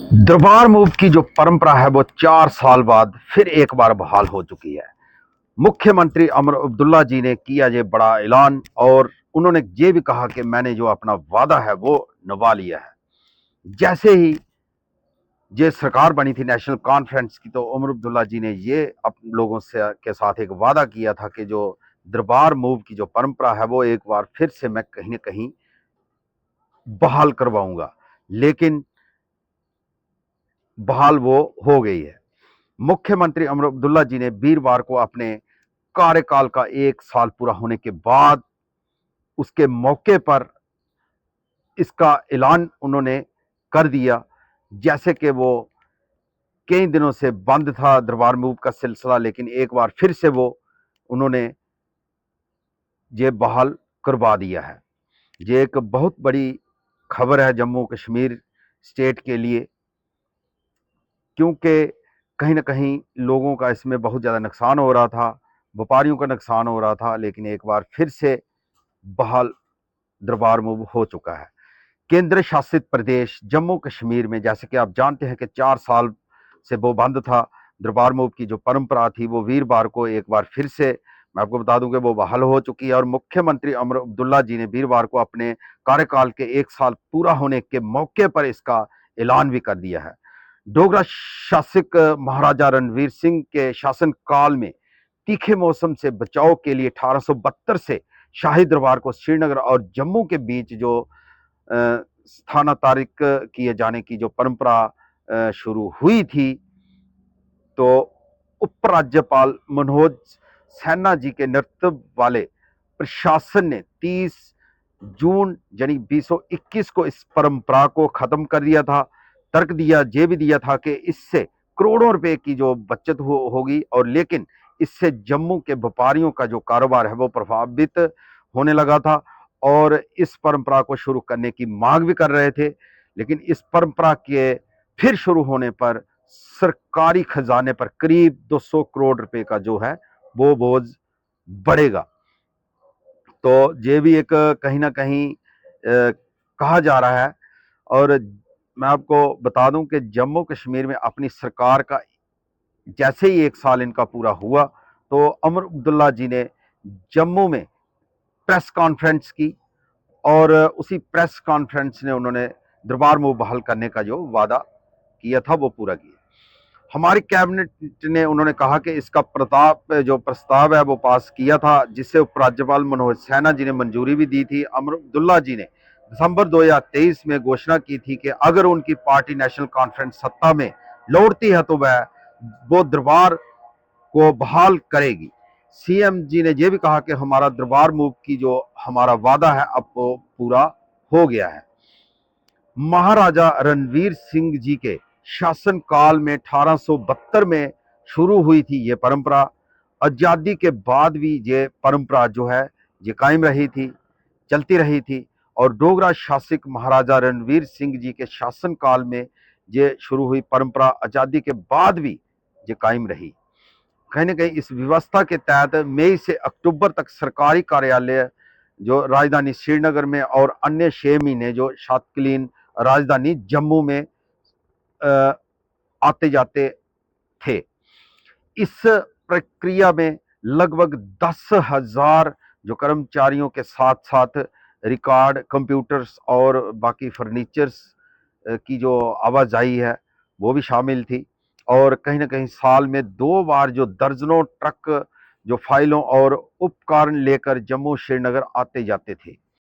दरबार मूव की जो परंपरा है वो 4 साल बाद फिर एक बार बहाल हो चुकी है। मुख्यमंत्री अमर अब्दुल्ला जी ने किया ये बड़ा ऐलान और उन्होंने ये भी कहा कि मैंने जो अपना वादा है वो निभा लिया है। जैसे ही ये सरकार बनी थी नेशनल कॉन्फ्रेंस की, तो उमर अब्दुल्ला जी ने ये अपने लोगों से के साथ एक वादा किया था कि जो दरबार मूव की जो परंपरा है वो एक बार फिर से मैं कहीं ना कहीं बहाल करवाऊंगा। लेकिन बहाल वो हो गई है। मुख्यमंत्री अमर अब्दुल्ला जी ने वीरवार को अपने कार्यकाल का 1 साल पूरा होने के बाद उसके मौके पर इसका ऐलान उन्होंने कर दिया। जैसे कि वो कई दिनों से बंद था दरबार मूव का सिलसिला, लेकिन एक बार फिर से वो उन्होंने ये बहाल करवा दिया है। ये एक बहुत बड़ी खबर है जम्मू कश्मीर स्टेट के लिए, क्योंकि कहीं ना कहीं लोगों का इसमें बहुत ज़्यादा नुकसान हो रहा था, व्यापारियों का नुकसान हो रहा था। लेकिन एक बार फिर से बहाल दरबार मूव हो चुका है। केंद्र शासित प्रदेश जम्मू कश्मीर में, जैसे कि आप जानते हैं कि 4 साल से वो बंद था, दरबार मूव की जो परंपरा थी वो वीरवार को एक बार फिर से, मैं आपको बता दूं कि वो बहाल हो चुकी है। और मुख्यमंत्री अमर अब्दुल्ला जी ने वीरवार को अपने कार्यकाल के 1 साल पूरा होने के मौके पर इसका ऐलान भी कर दिया है। डोगरा शासक महाराजा रणवीर सिंह के शासन काल में तीखे मौसम से बचाव के लिए 1872 से शाही दरबार को श्रीनगर और जम्मू के बीच जो स्थानांतरित किए जाने की जो परंपरा शुरू हुई थी, तो उपराज्यपाल मनोज सिन्हा जी के नेतृत्व वाले प्रशासन ने 30 जून यानी 2021 को इस परंपरा को खत्म कर दिया था। तर्क दिया ये भी दिया था कि इससे करोड़ों रुपए की जो बचत होगी, और लेकिन इससे जम्मू के व्यापारियों का जो कारोबार है वो प्रभावित होने लगा था और इस परंपरा को शुरू करने की मांग भी कर रहे थे। लेकिन इस परंपरा के फिर शुरू होने पर सरकारी खजाने पर करीब 200 करोड़ रुपए का जो है वो बोझ बढ़ेगा। तो ये भी एक कहीं ना कहीं कहा जा रहा है। और मैं आपको बता दूं कि जम्मू कश्मीर में अपनी सरकार का जैसे ही 1 साल इनका पूरा हुआ, तो अमर अब्दुल्ला जी ने जम्मू में प्रेस कॉन्फ्रेंस की और उसी प्रेस कॉन्फ्रेंस ने उन्होंने दरबार मूव बहाल करने का जो वादा किया था वो पूरा किया। हमारी कैबिनेट ने, उन्होंने कहा कि इसका जो प्रस्ताव है वो पास किया था, जिससे उपराज्यपाल मनोज सिन्हा जी ने मंजूरी भी दी थी। अमर अब्दुल्ला जी ने दिसंबर 2023 में घोषणा की थी कि अगर उनकी पार्टी नेशनल कॉन्फ्रेंस सत्ता में लौटती है तो वह वो दरबार को बहाल करेगी। सीएम जी ने यह भी कहा कि हमारा दरबार मूव की जो हमारा वादा है अब वो पूरा हो गया है। महाराजा रणवीर सिंह जी के शासन काल में 1872 में शुरू हुई थी ये परंपरा। आजादी के बाद भी ये परंपरा जो है ये कायम रही थी, चलती रही थी। और डोगरा शासक महाराजा रणवीर सिंह जी के शासन काल में ये शुरू हुई परंपरा आजादी के बाद भी ये कायम रही। कहीं ना कहीं इस व्यवस्था के तहत मई से अक्टूबर तक सरकारी कार्यालय जो राजधानी श्रीनगर में और अन्य 6 महीने जो तत्कालीन राजधानी जम्मू में आते जाते थे। इस प्रक्रिया में लगभग 10,000 जो कर्मचारियों के साथ साथ रिकॉर्ड कंप्यूटर्स और बाकी फर्नीचर्स की जो आवाजाही है वो भी शामिल थी। और कहीं ना कहीं साल में 2 बार जो दर्जनों ट्रक जो फाइलों और उपकरण लेकर जम्मू श्रीनगर आते जाते थे।